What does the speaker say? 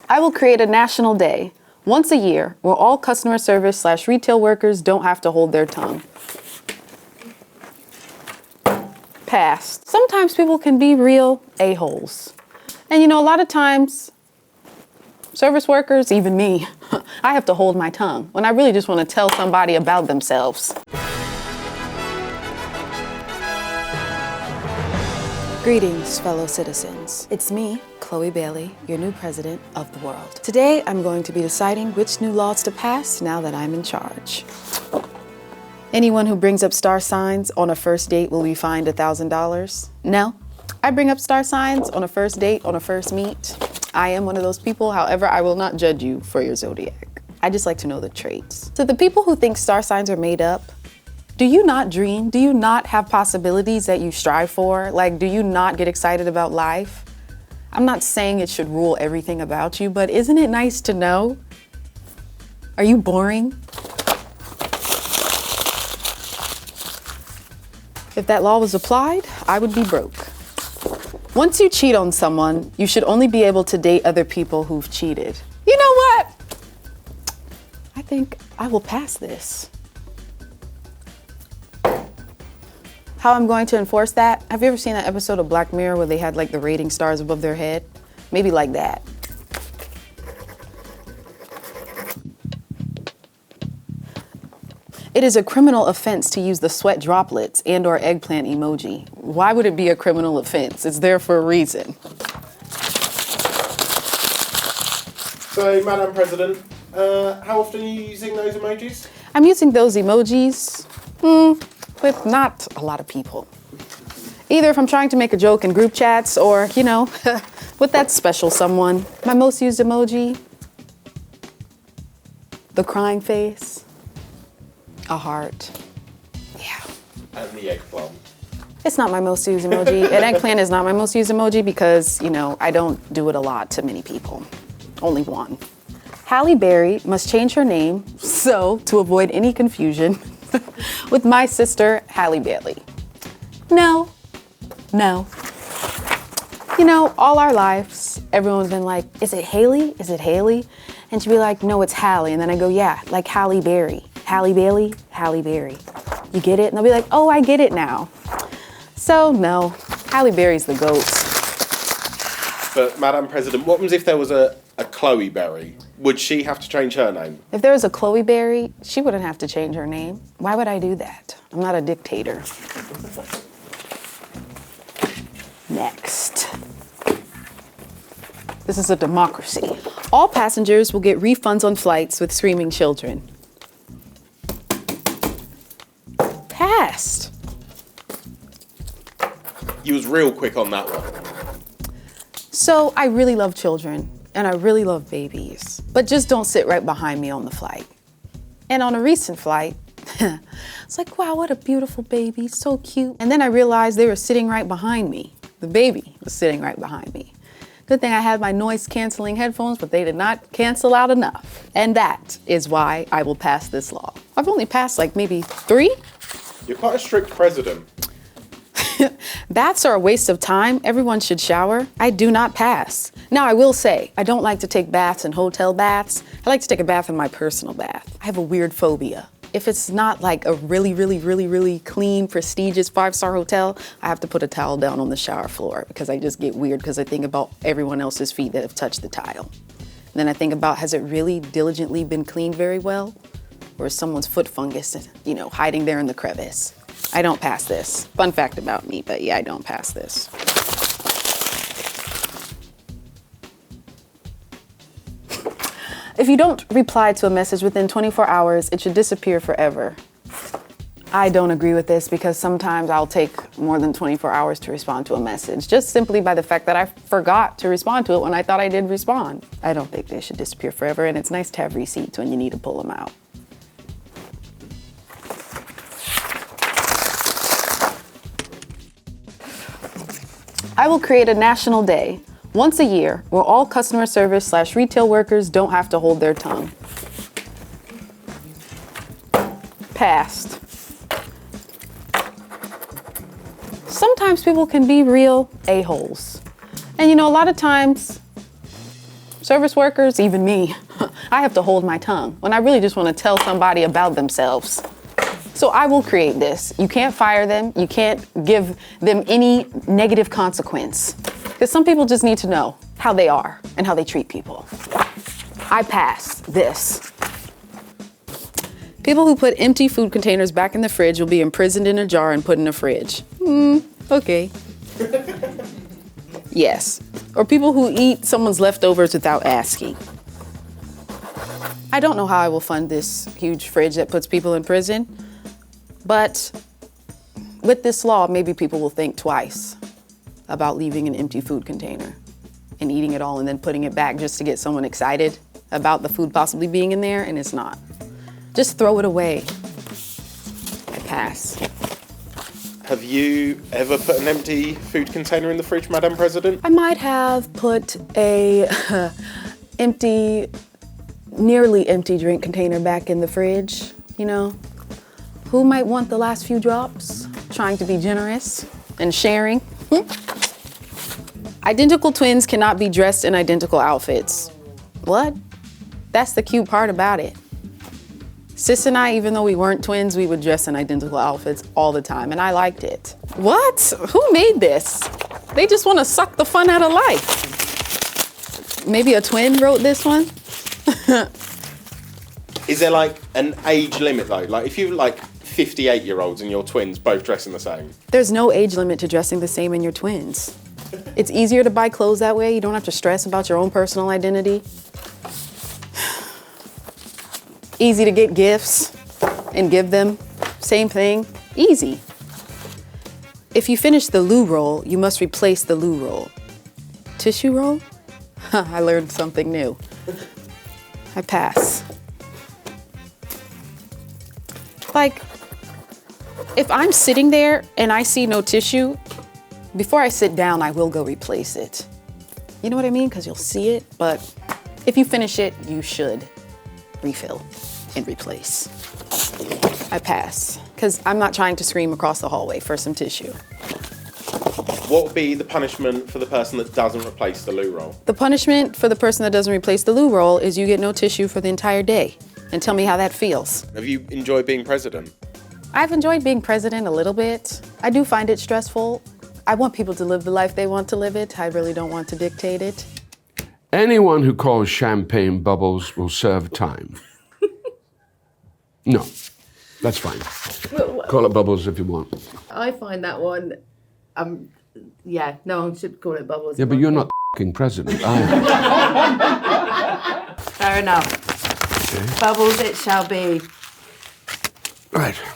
I will create a national day once a year where all customer service/retail workers don't have to hold their tongue. Passed. Sometimes people can be real a-holes. And a lot of times, service workers, even me, I have to hold my tongue when I really just want to tell somebody about themselves. Greetings, fellow citizens. It's me, Halle Bailey, your new president of the world. Today, I'm going to be deciding which new laws to pass now that I'm in charge. Anyone who brings up star signs on a first date will be fined $1,000. No, I bring up star signs on a first date, on a first meet. I am one of those people, however, I will not judge you for your zodiac. I just like to know the traits. So the people who think star signs are made up, do you not dream? Do you not have possibilities that you strive for? Like, do you not get excited about life? I'm not saying it should rule everything about you, but isn't it nice to know? Are you boring? If that law was applied, I would be broke. Once you cheat on someone, you should only be able to date other people who've cheated. You know what? I think I will pass this. How I'm going to enforce that? Have you ever seen that episode of Black Mirror where they had like the rating stars above their head? Maybe like that. It is a criminal offense to use the sweat droplets and/or eggplant emoji. Why would it be a criminal offense? It's there for a reason. So, Madam President, how often are you using those emojis? I'm using those emojis with not a lot of people. Either if I'm trying to make a joke in group chats or, with that special someone. My most used emoji, the crying face, a heart. Yeah. And the eggplant. It's not my most used emoji. An eggplant is not my most used emoji because, I don't do it a lot to many people. Only one. Halle Berry must change her name, so to avoid any confusion, with my sister, Halle Bailey. No. All our lives, everyone's been like, is it Haley? Is it Haley? And she'd be like, no, it's Halle. And then I go, yeah, like Halle Berry. Halle Bailey, Halle Berry. You get it? And they'll be like, oh, I get it now. So no, Halle Berry's the GOAT. But Madam President, what happens if there was a Chloe Berry? Would she have to change her name? If there was a Chloe Berry, she wouldn't have to change her name. Why would I do that? I'm not a dictator. Next. This is a democracy. All passengers will get refunds on flights with screaming children. Passed. You was real quick on that one. So I really love children and I really love babies, but just don't sit right behind me on the flight. And on a recent flight, it's like, wow, what a beautiful baby, so cute. And then I realized they were sitting right behind me. The baby was sitting right behind me. Good thing I had my noise canceling headphones, but they did not cancel out enough. And that is why I will pass this law. I've only passed like maybe 3. You're quite a strict president. Baths are a waste of time. Everyone should shower. I do not pass. Now, I will say, I don't like to take baths in hotel baths. I like to take a bath in my personal bath. I have a weird phobia. If it's not like a really clean, prestigious 5-star hotel, I have to put a towel down on the shower floor because I just get weird because I think about everyone else's feet that have touched the tile. And then I think about, has it really diligently been cleaned very well? Or is someone's foot fungus, hiding there in the crevice? I don't pass this. Fun fact about me, but yeah, I don't pass this. If you don't reply to a message within 24 hours, it should disappear forever. I don't agree with this because sometimes I'll take more than 24 hours to respond to a message, just simply by the fact that I forgot to respond to it when I thought I did respond. I don't think they should disappear forever, and it's nice to have receipts when you need to pull them out. I will create a national day once a year where all customer service/retail workers don't have to hold their tongue. Passed. Sometimes people can be real a-holes. And a lot of times Service workers, even me, I have to hold my tongue when I really just want to tell somebody about themselves. So I will create this. You can't fire them. You can't give them any negative consequence. Because some people just need to know how they are and how they treat people. I pass this. People who put empty food containers back in the fridge will be imprisoned in a jar and put in a fridge. Okay. Yes. Or people who eat someone's leftovers without asking. I don't know how I will fund this huge fridge that puts people in prison, but with this law, maybe people will think twice about leaving an empty food container and eating it all and then putting it back just to get someone excited about the food possibly being in there, and it's not. Just throw it away. I pass. Have you ever put an empty food container in the fridge, Madam President? I might have put a nearly empty drink container back in the fridge, you know. Who might want the last few drops? Trying to be generous and sharing. Identical twins cannot be dressed in identical outfits. What? That's the cute part about it. Sis and I, even though we weren't twins, we would dress in identical outfits all the time, and I liked it. What? Who made this? They just want to suck the fun out of life. Maybe a twin wrote this one? Is there like an age limit though? Like if you're like 58-year-olds and you're twins both dressing the same? There's no age limit to dressing the same in your twins. It's easier to buy clothes that way. You don't have to stress about your own personal identity. Easy to get gifts and give them. Same thing. Easy. If you finish the loo roll, you must replace the loo roll. Tissue roll? I learned something new. I pass. Like, if I'm sitting there and I see no tissue, before I sit down, I will go replace it. You know what I mean? Because you'll see it, but if you finish it, you should refill and replace. I pass, because I'm not trying to scream across the hallway for some tissue. What would be the punishment for the person that doesn't replace the loo roll? The punishment for the person that doesn't replace the loo roll is you get no tissue for the entire day. And tell me how that feels. Have you enjoyed being president? I've enjoyed being president a little bit. I do find it stressful. I want people to live the life they want to live it. I really don't want to dictate it. Anyone who calls champagne bubbles will serve time. No, that's fine. Call it bubbles if you want. I find that one, yeah, no one should call it bubbles. Yeah, but you're not the f***ing president, are you? Fair enough. Okay. Bubbles it shall be. Right.